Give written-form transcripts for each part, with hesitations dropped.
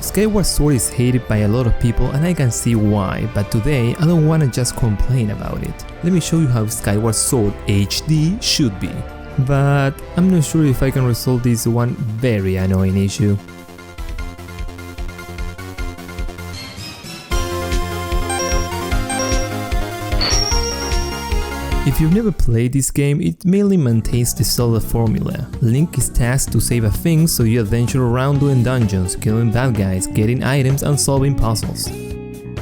Skyward Sword is hated by a lot of people and I can see why, but today I don't wanna just complain about it. Let me show you how Skyward Sword HD should be. But I'm not sure if I can resolve this one very annoying issue. If you've never played this game, it mainly maintains the Zelda formula. Link is tasked to save a thing, so you adventure around doing dungeons, killing bad guys, getting items and solving puzzles.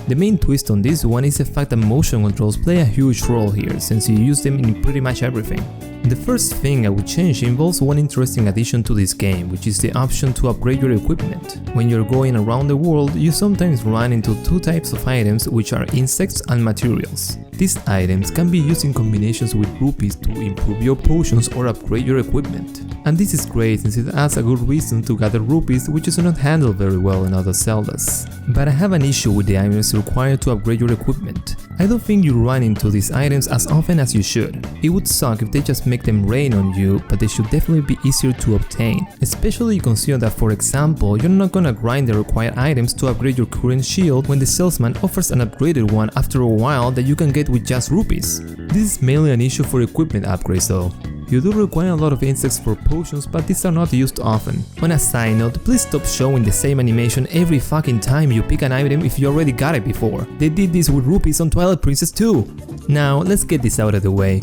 The main twist on this one is the fact that motion controls play a huge role here, since you use them in pretty much everything. The first thing I would change involves one interesting addition to this game, which is the option to upgrade your equipment. When you're going around the world, you sometimes run into two types of items, which are insects and materials. These items can be used in combinations with rupees to improve your potions or upgrade your equipment. And this is great since it adds a good reason to gather rupees, which is not handled very well in other Zeldas. But I have an issue with the items required to upgrade your equipment. I don't think you run into these items as often as you should. It would suck if they just make them rain on you, but they should definitely be easier to obtain. Especially consider that, for example, you're not gonna grind the required items to upgrade your current shield when the salesman offers an upgraded one after a while that you can get with just rupees. This is mainly an issue for equipment upgrades though. You do require a lot of insects for potions, but these are not used often. On a side note, please stop showing the same animation every fucking time you pick an item if you already got it before. They did this with rupees on Twilight Princess too. Now, let's get this out of the way.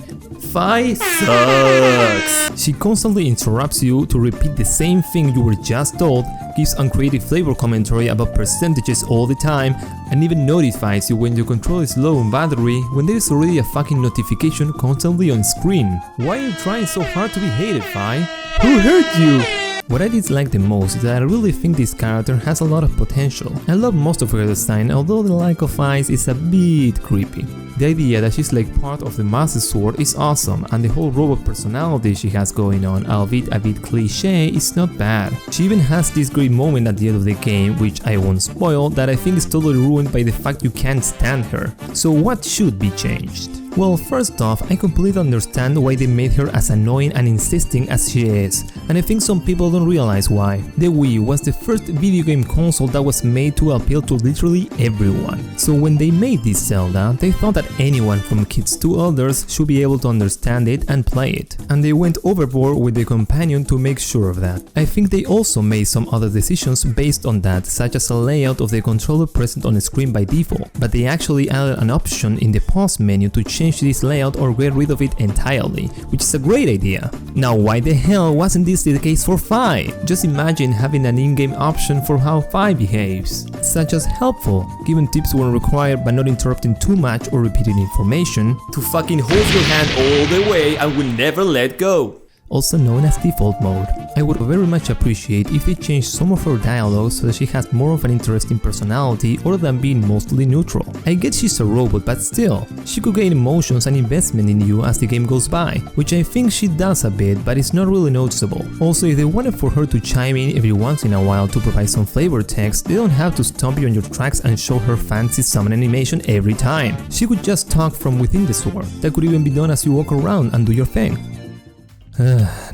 Fi sucks! She constantly interrupts you to repeat the same thing you were just told, gives uncreative flavor commentary about percentages all the time, and even notifies you when your controller is low on battery when there is already a fucking notification constantly on screen. Why are you trying so hard to be hated, Fi? Who hurt you? What I dislike the most is that I really think this character has a lot of potential. I love most of her design, although the lack of eyes is a bit creepy. The idea that she's like part of the Master Sword is awesome, and the whole robot personality she has going on, albeit a bit cliché, is not bad. She even has this great moment at the end of the game, which I won't spoil, that I think is totally ruined by the fact you can't stand her. So what should be changed? Well, first off, I completely understand why they made her as annoying and insisting as she is, and I think some people don't realize why. The Wii was the first video game console that was made to appeal to literally everyone. So when they made this Zelda, they thought that anyone from kids to elders should be able to understand it and play it. And they went overboard with the companion to make sure of that. I think they also made some other decisions based on that, such as a layout of the controller present on the screen by default, but they actually added an option in the pause menu to change this layout or get rid of it entirely, which is a great idea. Now why the hell wasn't this the case for Fi? Just imagine having an in-game option for how Fi behaves, such as helpful, giving tips when required but not interrupting too much or repeating information, to fucking hold your hand all the way and will never let go, also known as default mode. I would very much appreciate if they changed some of her dialogue so that she has more of an interesting personality other than being mostly neutral. I get she's a robot, but still, she could gain emotions and investment in you as the game goes by, which I think she does a bit, but it's not really noticeable. Also, if they wanted for her to chime in every once in a while to provide some flavor text, they don't have to stomp you on your tracks and show her fancy summon animation every time. She could just talk from within the sword. That could even be done as you walk around and do your thing.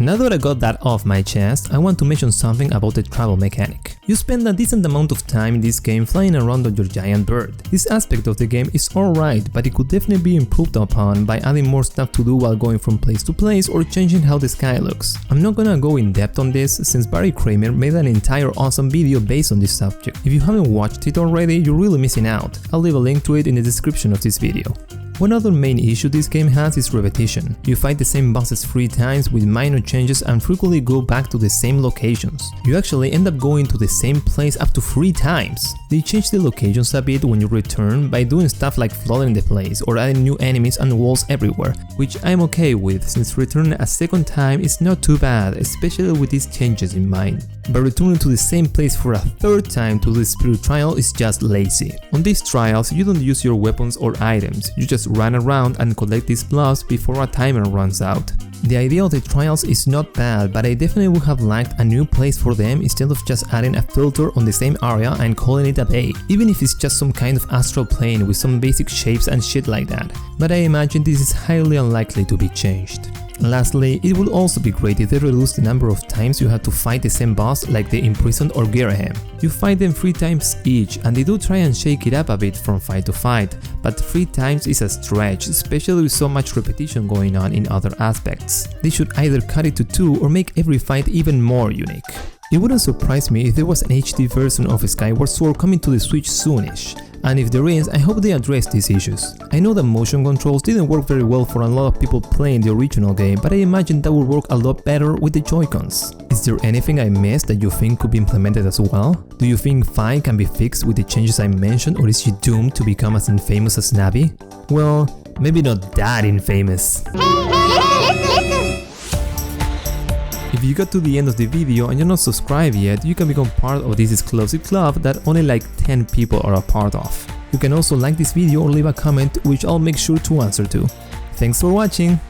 Now that I got that off my chest, I want to mention something about the travel mechanic. You spend a decent amount of time in this game flying around on your giant bird. This aspect of the game is alright, but it could definitely be improved upon by adding more stuff to do while going from place to place or changing how the sky looks. I'm not gonna go in depth on this since Kramer made an entire awesome video based on this subject. If you haven't watched it already, you're really missing out. I'll leave a link to it in the description of this video. One other main issue this game has is repetition. You fight the same bosses 3 times with minor changes and frequently go back to the same locations. You actually end up going to the same place up to 3 times. They change the locations a bit when you return by doing stuff like flooding the place or adding new enemies and walls everywhere, which I'm okay with since returning a second time is not too bad, especially with these changes in mind. But returning to the same place for a 3rd time to the spirit trial is just lazy. On these trials, you don't use your weapons or items, you just run around and collect these blobs before a timer runs out. The idea of the trials is not bad, but I definitely would have liked a new place for them instead of just adding a filter on the same area and calling it a day, even if it's just some kind of astral plane with some basic shapes and shit like that. But I imagine this is highly unlikely to be changed. Lastly, it would also be great if they reduce the number of times you have to fight the same boss like the Imprisoned or Gerahem. You fight them 3 times each, and they do try and shake it up a bit from fight to fight, but 3 times is a stretch, especially with so much repetition going on in other aspects. They should either cut it to 2 or make every fight even more unique. It wouldn't surprise me if there was an HD version of Skyward Sword coming to the Switch soonish. And if there is, I hope they address these issues. I know that motion controls didn't work very well for a lot of people playing the original game, but I imagine that would work a lot better with the Joy-Cons. Is there anything I missed that you think could be implemented as well? Do you think Fi can be fixed with the changes I mentioned, or is she doomed to become as infamous as Navi? Well, maybe not that infamous. If you got to the end of the video and you're not subscribed yet, you can become part of this exclusive club that only like 10 people are a part of. You can also like this video or leave a comment, which I'll make sure to answer to. Thanks for watching!